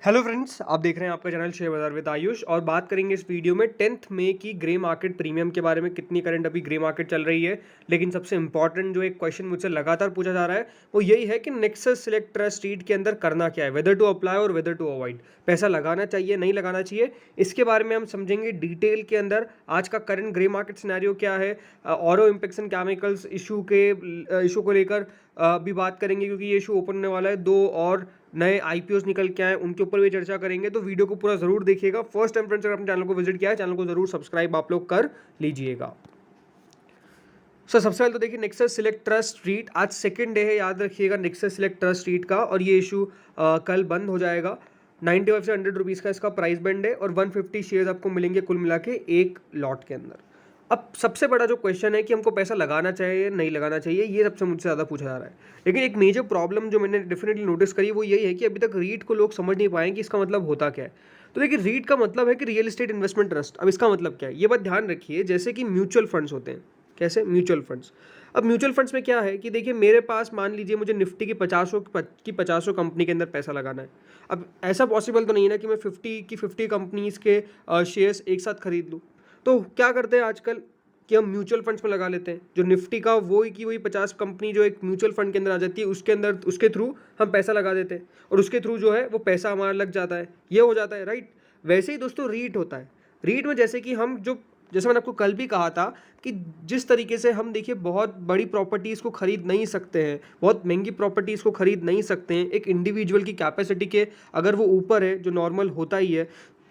Hello friends, आप देख रहे हैं आपका चैनल शेयर बाजार विद आयुष और बात करेंगे इस वीडियो में 10th मई की ग्रे मार्केट प्रीमियम के बारे में। कितनी करंट अभी ग्रे मार्केट चल रही है, लेकिन सबसे इंपॉर्टेंट जो एक क्वेश्चन मुझसे लगातार पूछा जा रहा है वो यही है कि नेक्सस सिलेक्ट ट्रस्ट रीट के अंदर करना क्या है, वेदर टू अप्लाई और वेदर टू अवॉइड। पैसा लगाना चाहिए नहीं लगाना चाहिए, इसके बारे में हम समझेंगे डिटेल के अंदर। आज का करंट ग्रे मार्केट सिनेरियो क्या है, ऑरो इम्पेक्शन केमिकल्स इशू को लेकर भी बात करेंगे, क्योंकि ये इशू ओपन होने वाला है। दो और नए आईपीओस निकल के आए, उनके ऊपर भी चर्चा करेंगे, तो वीडियो को पूरा जरूर देखिएगा। फर्स्ट टाइम फ्रेंड्स अगर अपने चैनल को विजिट किया है, चैनल को जरूर सब्सक्राइब आप लोग कर लीजिएगा। सबसे पहले तो देखिए नेक्सस सिलेक्ट ट्रस्ट रीट, आज सेकंड डे है, याद रखिएगा नेक्सस सिलेक्ट ट्रस्ट रीट का, और ये इशू कल बंद हो जाएगा। 95 से 100 रुपीज़ का इसका प्राइस बैंड है और 150 शेयर आपको मिलेंगे कुल मिला के एक लॉट के अंदर। अब सबसे बड़ा जो क्वेश्चन है कि हमको पैसा लगाना चाहिए नहीं लगाना चाहिए, ये सबसे मुझसे ज़्यादा पूछा जा रहा है। लेकिन एक मेजर प्रॉब्लम जो मैंने डेफिनेटली नोटिस करी वो यही है कि अभी तक रीट को लोग समझ नहीं पाए कि इसका मतलब होता क्या है। तो देखिए, रीट का मतलब है कि रियल एस्टेट इन्वेस्टमेंट ट्रस्ट। अब इसका मतलब क्या है, ये बात ध्यान रखिए। जैसे कि म्यूचुअल फंड्स होते हैं, कैसे म्यूचुअल फंड्स। अब म्यूचुअल फंड्स में क्या है कि देखिए, मेरे पास मान लीजिए मुझे निफ्टी की 50 कंपनी के अंदर पैसा लगाना है। अब ऐसा पॉसिबल तो नहीं है ना कि मैं 50 कंपनीज के शेयर्स एक साथ खरीद लूँ। तो क्या करते हैं आजकल कि हम म्यूचुअल फंड्स में लगा लेते हैं। जो निफ्टी का वही 50 कंपनी जो एक म्यूचुअल फंड के अंदर आ जाती है, उसके अंदर उसके थ्रू हम पैसा लगा देते हैं और उसके थ्रू जो है वो पैसा हमारा लग जाता है, ये हो जाता है, राइट। वैसे ही दोस्तों रीट होता है। रीट में जैसे कि हम जो, जैसे मैंने आपको कल भी कहा था कि जिस तरीके से हम देखिए बहुत बड़ी प्रॉपर्टीज़ को खरीद नहीं सकते हैं, बहुत महंगी प्रॉपर्टीज़ को खरीद नहीं सकते हैं, एक इंडिविजुअल की कैपेसिटी के अगर वो ऊपर है, जो नॉर्मल होता ही है,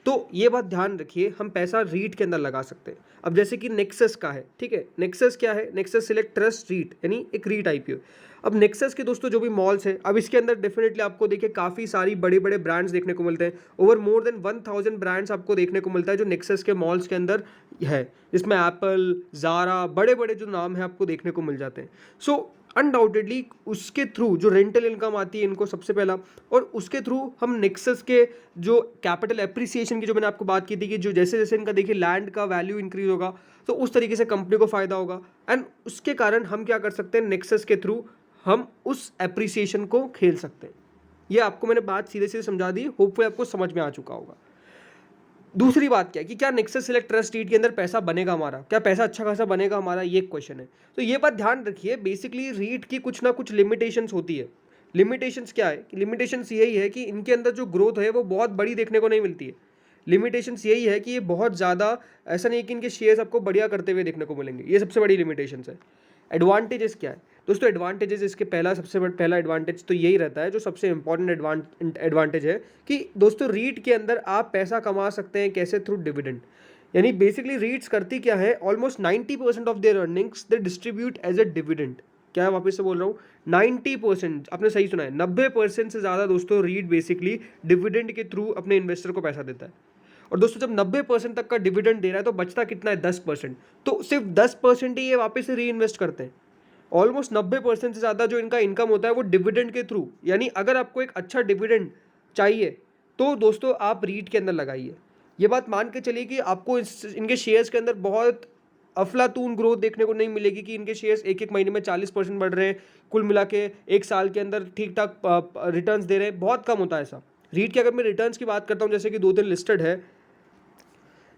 तो ये बात ध्यान रखिए, हम पैसा रीट के अंदर लगा सकते हैं। अब जैसे कि नेक्सस का है, ठीक है, नेक्सस क्या है, नेक्सस सिलेक्ट ट्रस्ट रीट, यानी एक रीट आईपीओ। अब नेक्सस के दोस्तों जो भी मॉल्स हैं, अब इसके अंदर डेफिनेटली आपको देखिए काफ़ी सारी बड़े बड़े ब्रांड्स देखने को मिलते हैं। ओवर मोर देन 1000 ब्रांड्स आपको देखने को मिलता है जो नेक्सस के मॉल्स के अंदर है, जिसमें एप्पल, ज़ारा, बड़े बड़े जो नाम हैं आपको देखने को मिल जाते हैं। सो अनडाउटेडली उसके थ्रू जो रेंटल इनकम आती है इनको सबसे पहला, और उसके थ्रू हम नेक्सस के जो कैपिटल एप्रिसिएशन की जो मैंने आपको बात की थी कि जो जैसे जैसे इनका देखिए लैंड का वैल्यू इंक्रीज होगा, तो उस तरीके से कंपनी को फायदा होगा। एंड उसके कारण हम क्या कर सकते हैं, नेक्सस के थ्रू हम उस एप्रिसिएशन को खेल सकते हैं। ये आपको मैंने बात सीधे सीधे समझा दी, होपफुली आपको समझ में आ चुका होगा। दूसरी बात क्या है कि क्या नेक्सस सिलेक्ट ट्रस्ट रीट के अंदर पैसा बनेगा हमारा, क्या पैसा अच्छा खासा बनेगा हमारा, ये क्वेश्चन है। तो ये बात ध्यान रखिए, बेसिकली रीट की कुछ ना कुछ लिमिटेशंस होती है। लिमिटेशंस क्या है कि लिमिटेशंस यही है कि इनके अंदर जो ग्रोथ है वो बहुत बड़ी देखने को नहीं मिलती है। लिमिटेशंस यही है कि ये बहुत ज़्यादा, ऐसा नहीं है कि इनके शेयर्स आपको बढ़िया करते हुए देखने को मिलेंगे, ये सबसे बड़ी लिमिटेशंस है। एडवांटेजेस क्या है दोस्तों, एडवांटेजेस इसके पहला एडवांटेज तो यही रहता है, जो सबसे इंपॉर्टेंट एडवांटेज है कि दोस्तों रीट के अंदर आप पैसा कमा सकते हैं कैसे, थ्रू डिविडेंड। यानी बेसिकली रीट्स करती क्या है, almost 90% of their earnings they distribute as a dividend. क्या है, वापस से बोल रहा हूँ, 90%, आपने सही सुना है, 90% से ज़्यादा दोस्तों रीट बेसिकली डिविडेंड के थ्रू अपने इन्वेस्टर को पैसा देता है। और दोस्तों जब 90% तक का डिविडेंड दे रहा है तो बचता कितना है, 10%। तो सिर्फ 10% ही ये वापस से री इन्वेस्ट करते हैं। ऑलमोस्ट 90% से ज़्यादा जो इनका इनकम होता है वो डिविडेंड के थ्रू। यानी अगर आपको एक अच्छा डिविडेंड चाहिए तो दोस्तों आप रीट के अंदर लगाइए। ये बात मान के चलिए कि आपको इनके शेयर्स के अंदर बहुत अफलातून ग्रोथ देखने को नहीं मिलेगी कि इनके शेयर्स एक एक महीने में 40% बढ़ रहे हैं, कुल मिला के एक साल के अंदर ठीक ठाक रिटर्न्स दे रहे हैं, बहुत कम होता है ऐसा। रीट के अगर मैं रिटर्न्स की बात करता हूँ, जैसे कि 2-3 लिस्टेड है,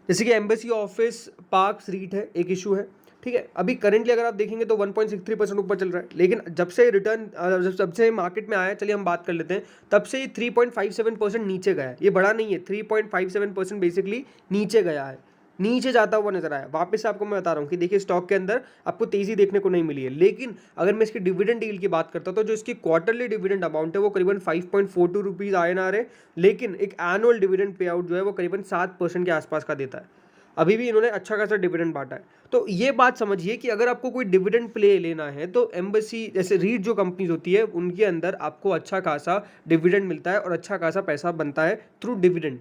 जैसे कि एम्बेसी ऑफिस पार्क्स रीट है, एक इशू है, ठीक है। अभी करंटली अगर आप देखेंगे तो 1.63% ऊपर चल रहा है, लेकिन जब से रिटर्न जब से मार्केट में आया, चलिए हम बात कर लेते हैं, तब से ये 3.57% नीचे गया है। ये बढ़ा नहीं है, 3.57% बेसिकली नीचे गया है, नीचे जाता हुआ नजर आया। वापस से आपको मैं बता रहा हूँ कि देखिए स्टॉक के अंदर आपको तेजी देखने को नहीं मिली है, लेकिन अगर मैं इसकी डिविडेंड डील की बात करता हूँ तो जो इसकी क्वार्टरली डिविडेंड अमाउंट है वो करीबन 5.42 रुपीज़ INR है, लेकिन एक एनुअल डिविडेंड पे आउट जो है वो करीबन 7% के आसपास का देता है। अभी भी इन्होंने अच्छा खासा डिविडेंड बांटा है। तो ये बात समझिए कि अगर आपको कोई डिविडेंड प्ले लेना है तो एम्बेसी जैसे रीट जो कंपनीज होती है उनके अंदर आपको अच्छा खासा डिविडेंड मिलता है और अच्छा खासा पैसा बनता है थ्रू डिविडेंड।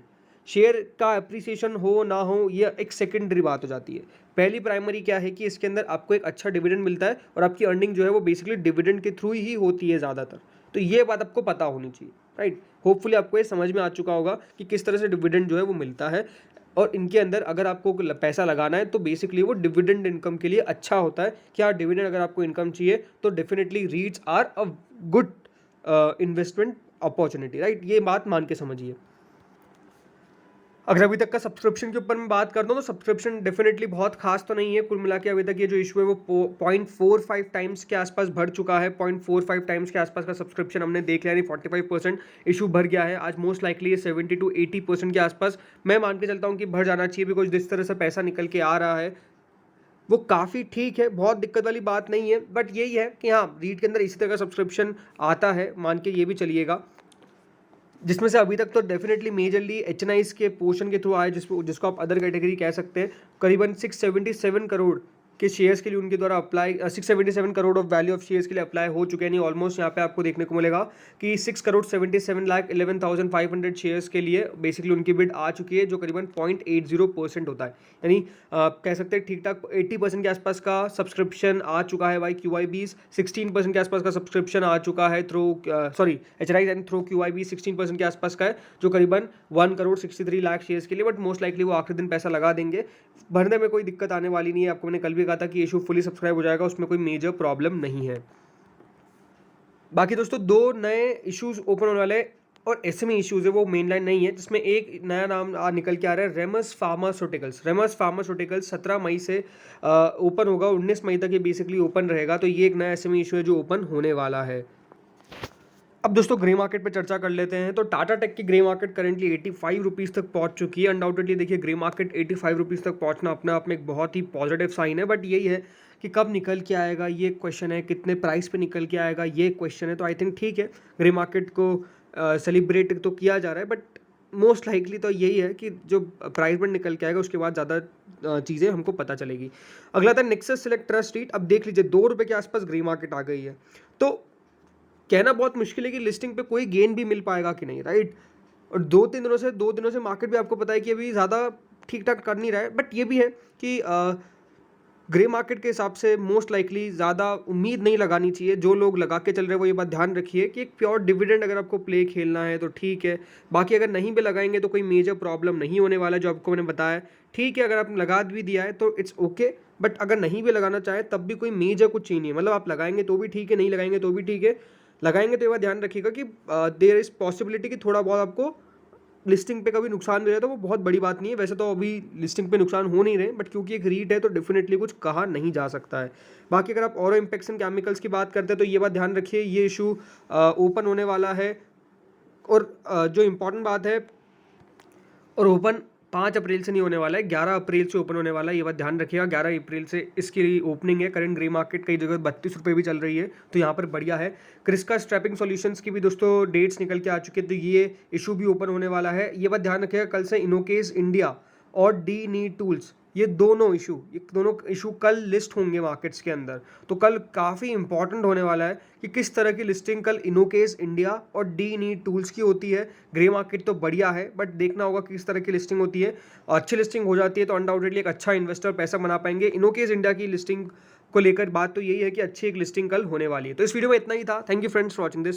शेयर का अप्रिसिएशन हो ना हो ये एक सेकेंडरी बात हो जाती है। पहली प्राइमरी क्या है कि इसके अंदर आपको एक अच्छा डिविडेंड मिलता है और आपकी अर्निंग जो है वो बेसिकली डिविडेंड के थ्रू ही होती है ज़्यादातर। तो ये बात आपको पता होनी चाहिए, राइट। होपफुली आपको ये समझ में आ चुका होगा कि किस तरह से डिविडेंड जो है वो मिलता है, और इनके अंदर अगर आपको पैसा लगाना है तो बेसिकली वो डिविडेंड इनकम के लिए अच्छा होता है। क्या डिविडेंड अगर आपको इनकम चाहिए तो definitely REITs are a good investment opportunity, right. ये बात मान के समझिए। अगर अभी तक का सब्सक्रिप्शन के ऊपर मैं बात करता हूँ तो सब्सक्रिप्शन डेफिनेटली बहुत खास तो नहीं है। कुल मिला के अभी तक ये जो इशू है वो 0.45 टाइम्स के आसपास भर चुका है। 0.45 टाइम्स के आसपास का सब्सक्रिप्शन हमने देख लिया, यानी 45% इशू भर गया है। आज मोस्ट लाइकली ये 70 to 80% के आसपास मैं मान के चलता हूँ कि भर जाना चाहिए, बिकॉज जिस तरह से पैसा निकल के आ रहा है वो काफ़ी ठीक है, बहुत दिक्कत वाली बात नहीं है। बट यही है कि हाँ, रीट के अंदर इसी तरह का सब्सक्रिप्शन आता है, मान के ये भी चलिएगा, जिसमें से अभी तक तो डेफिनेटली मेजरली एचएनआईज के पोर्शन के थ्रू आए, जिसको आप अदर कैटेगरी कह सकते हैं। करीबन 677 करोड़ के शेयर्स के लिए उनके द्वारा apply 677 crore of value of shares के लिए अप्लाई हो चुके हैं। नहीं, ऑलमोस्ट यहाँ पे आपको देखने को मिलेगा कि 6,77,11,500 शेयर्स के लिए बेसिकली उनकी बिड आ चुकी है, जो करीबन 0.80% होता है। यानी कह सकते हैं ठीक ठाक 80% के आसपास का सब्सक्रिप्शन आ चुका है। बाई QIBs 16% के आसपास का सब्सक्रिप्शन आ चुका है through HNI and through QIB 16% के आसपास का है, जो करीबन 1,63 लाख शेयर्स के लिए। बट मोस्ट लाइकली वो आखिरी दिन पैसा लगा देंगे, भरने में कोई दिक्कत आने वाली नहीं है। आपको मैंने कल भी कहा था कि इशू फुली सब्सक्राइब हो जाएगा, उसमें कोई मेजर प्रॉब्लम नहीं है। बाकी दोस्तों 2 नए इश्यूज ओपन होने वाले और एसएमई इश्यूज है, वो मेन लाइन नहीं है, जिसमें एक नया नाम निकल के आ रहा है, रेमस फार्मास्यूटिकल्स। रेमस फार्मास्यूटिकल्स 17 मई से ओपन होगा, 19 मई तक ये बेसिकली ओपन रहेगा। तो ये एक नया एसएमई इशू है जो ओपन होने वाला है। अब दोस्तों ग्रे मार्केट पे चर्चा कर लेते हैं। तो टाटा टेक की ग्रे मार्केट करेंटली 85 रुपीज़ तक पहुंच चुकी है। अनडाउटेडली देखिए, ग्रे मार्केट 85 रुपीज़ तक पहुंचना अपने आप में एक बहुत ही पॉजिटिव साइन है। बट यही है कि कब निकल के आएगा ये क्वेश्चन है, कितने प्राइस पे निकल के आएगा ये क्वेश्चन है। तो आई थिंक ठीक है, ग्रे मार्केट को सेलिब्रेट तो किया जा रहा है, बट मोस्ट लाइकली तो यही है कि जो प्राइस बैंड निकल के आएगा उसके बाद ज़्यादा चीज़ें हमको पता चलेगी। अगला था नेक्सस सिलेक्ट ट्रस्ट REIT। अब देख लीजिए, 2 रुपये के आसपास ग्रे मार्केट आ गई है, तो कहना बहुत मुश्किल है कि लिस्टिंग पे कोई गेन भी मिल पाएगा कि नहीं, राइट। और 2 दिनों से मार्केट भी आपको पता है कि अभी ज़्यादा ठीक ठाक कर नहीं रहा है। बट ये भी है कि ग्रे मार्केट के हिसाब से मोस्ट लाइकली ज़्यादा उम्मीद नहीं लगानी चाहिए। जो लोग लगा के चल रहे हैं वो ये बात ध्यान रखिए कि एक प्योर डिविडेंड अगर आपको प्ले खेलना है तो ठीक है, बाकी अगर नहीं भी लगाएंगे तो कोई मेजर प्रॉब्लम नहीं होने वाला है, जो आपको मैंने बताया। ठीक है, अगर आपने लगा भी दिया है तो इट्स ओके, बट अगर नहीं भी लगाना चाहे तब भी कोई मेजर कुछ चीज़ नहीं है। मतलब आप लगाएंगे तो भी ठीक है, नहीं लगाएंगे तो भी ठीक है। लगाएंगे तो ये बात ध्यान रखिएगा कि देयर इज़ पॉसिबिलिटी कि थोड़ा बहुत आपको लिस्टिंग पे कभी नुकसान भी रहे, तो वो बहुत बड़ी बात नहीं है। वैसे तो अभी लिस्टिंग पे नुकसान हो नहीं रहे, बट क्योंकि एक रीट है तो डेफिनेटली कुछ कहा नहीं जा सकता है। बाकी अगर आप ऑरो इम्पैक्ट्स एंड केमिकल्स की बात करते हैं तो ये बात ध्यान रखिए, ये इशू ओपन होने वाला है। और जो इम्पोर्टेंट बात है, और ओपन 5 अप्रैल से नहीं होने वाला है, 11 अप्रैल से ओपन होने वाला है। ये बात ध्यान रखिएगा, 11 अप्रैल से इसकी ओपनिंग है। करंट ग्रे मार्केट कई जगह 32 रुपये भी चल रही है, तो यहाँ पर बढ़िया है। क्रिस्का स्ट्रैपिंग सॉल्यूशंस की भी दोस्तों डेट्स निकल के आ चुके हैं, तो ये इशू भी ओपन होने वाला है। ये बात ध्यान रखिएगा, कल से इनोकेस इंडिया और डी नी टूल्स, ये दोनों इशू कल लिस्ट होंगे मार्केट्स के अंदर। तो कल काफ़ी इंपॉर्टेंट होने वाला है कि किस तरह की लिस्टिंग कल इनोकेस इंडिया और डी नी टूल्स की होती है। ग्रे मार्केट तो बढ़िया है, बट देखना होगा किस तरह की लिस्टिंग होती है। अच्छी लिस्टिंग हो जाती है तो अनडाउटेडली एक अच्छा इन्वेस्टर पैसा बना पाएंगे। इनोकेस इंडिया की लिस्टिंग को लेकर बात तो यही है कि अच्छी एक लिस्टिंग कल होने वाली है। तो इस वीडियो में इतना ही था। Thank you friends for watching this.